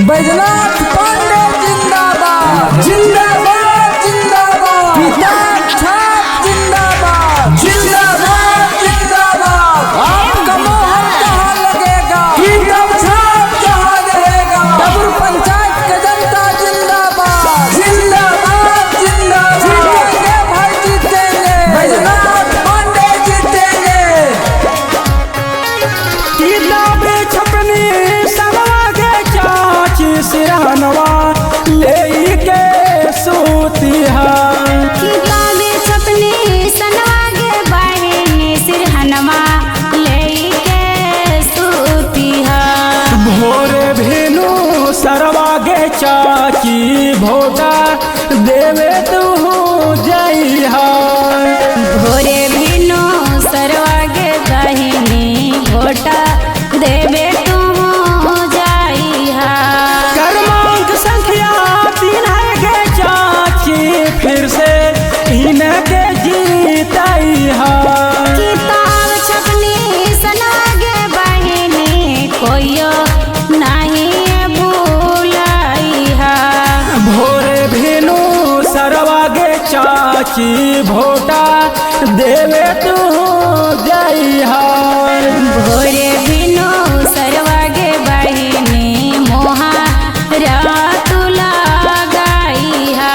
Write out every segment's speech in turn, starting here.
बैजनाथ पांडे जिंदाबाद जिंदाबाद जिंदाबाद। किताब छाप जिंदाबाद जिंदाबाद जिंदाबाद। आपका मोहर कहाँ लगेगा, किताब छाप जहाँ रहेगा। डबरू पंचायत के जनता जिंदाबाद जिंदाबाद जिंदाबाद। जीतेंगे भाई जीतेंगे, बैजनाथ पांडे जीतेंगे। किताबे छपनी सिरहनवा ले के सूती किताबे छपनी सनवा गे बहिनी सिरहनवा ले के सूती भोरे भेनु सरवा गे चाची भोटा देवे तू जइहा। भोरे भेनु सरवा गे बहिनी भोटा देवे तू फिर से इनके जीतइहा। किताब छपनी सनागे बहिनी कोइयो नहीं भूलइहा। भोरे भेनु सरवा गे चाची भोटा देवे तू जइहा। भोरे भेनु सरवा गे बहिनी मोहा रातुला गाइहा।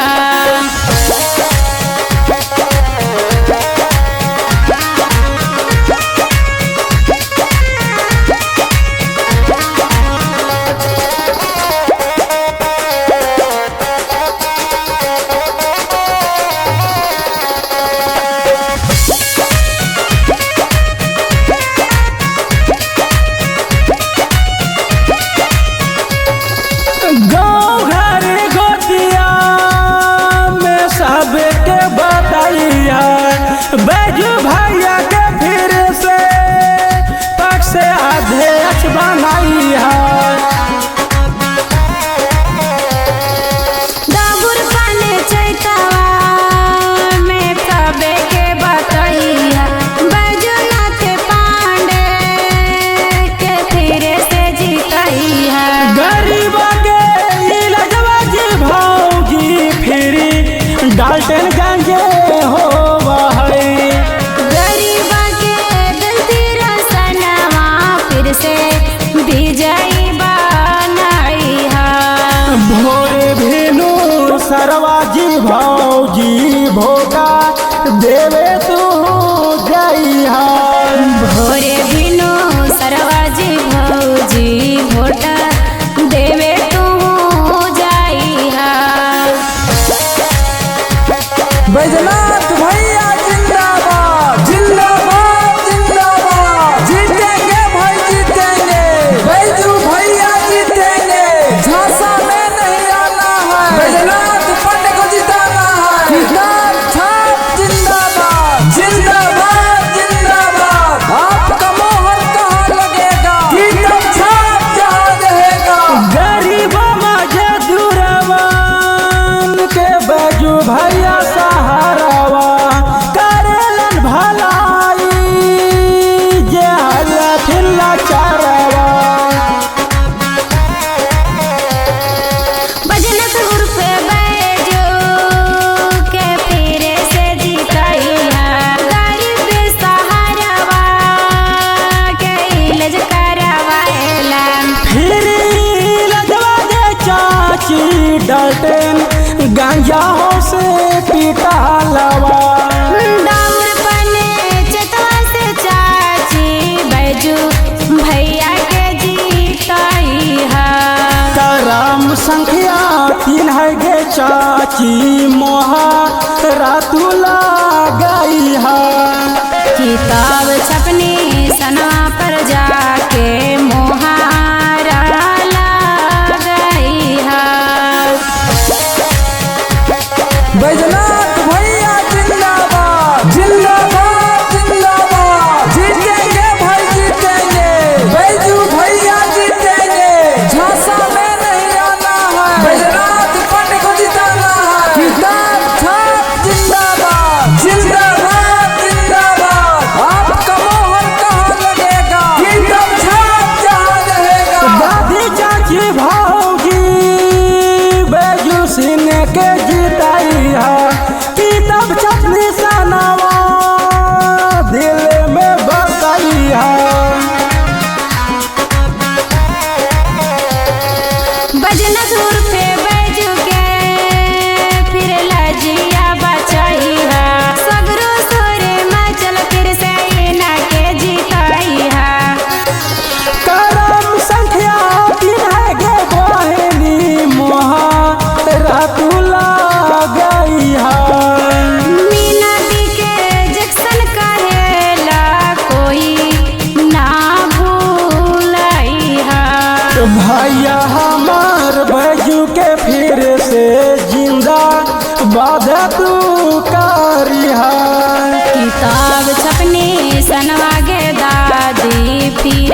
गाँव घर गोतिया में सबके बताइया बैजू भैया के फिर से पक्ष से अध्यक्ष बनाइया। दाबुर पाने चैतवा में कबे के बताइया बैजनाथ पांडे के फिर से जीतइहा। गरीबा के इलाजवा जी भौजी फिरी डाल्टन गंजे हो वही। गरीबा के गलती रसनवा फिर से विजयी बनाइहा। भोरे भेनु सरवा जी भौजी भोटा देवे तू जइहा। भोरे बिनु सरवाजी भौजी भोटा देवे तू जाइहा। बैजनाथ भैया जिंदाबाद जिंदाबाद जिंदाबाद। जीतेंगे भाई जीतेंगे, बैजू भैया जीतेंगे। झांसा में नहीं आना है, बैजनाथ पांडे को जिताना है। किताब छाप जिंदाबाद जिंदाबाद जिंदाबाद। आपका मोहर कहाँ लगेगा, किताब छाप जहाँ रहेगा। गरीब मजदूरवन के बैजू भैया सहारावा करेलन भलाई जे हल्ला चारवा। बजनत उर्फे बैजो के फिर से जीतइहा। गरीब सहारवा के इलाज करवाएला। फिर लजवा दे चाची डाल्टन गांजा हो से पीटा लवा। दाऊर पने चतवा से चाची बैजू भैया के जीतइहा। करम संख्या 3 है गे चाची मोहा रातुला गइहा। किताब छपनी सना पर जाके मोहारा लगइहा। बैजनाथ भैया जिंदाबाद जिंदाबाद जिंदाबाद। जीतेंगे भाई जीतेंगे, बैजू भैया जीतेंगे। झांसा में नहीं आना है, बैजनाथ पांडे को जिताना है। किताब भैया हमार बैजू के फिर से जिंदा बाद तू करिहा। किताब छपनी सनवा गे दादी फिर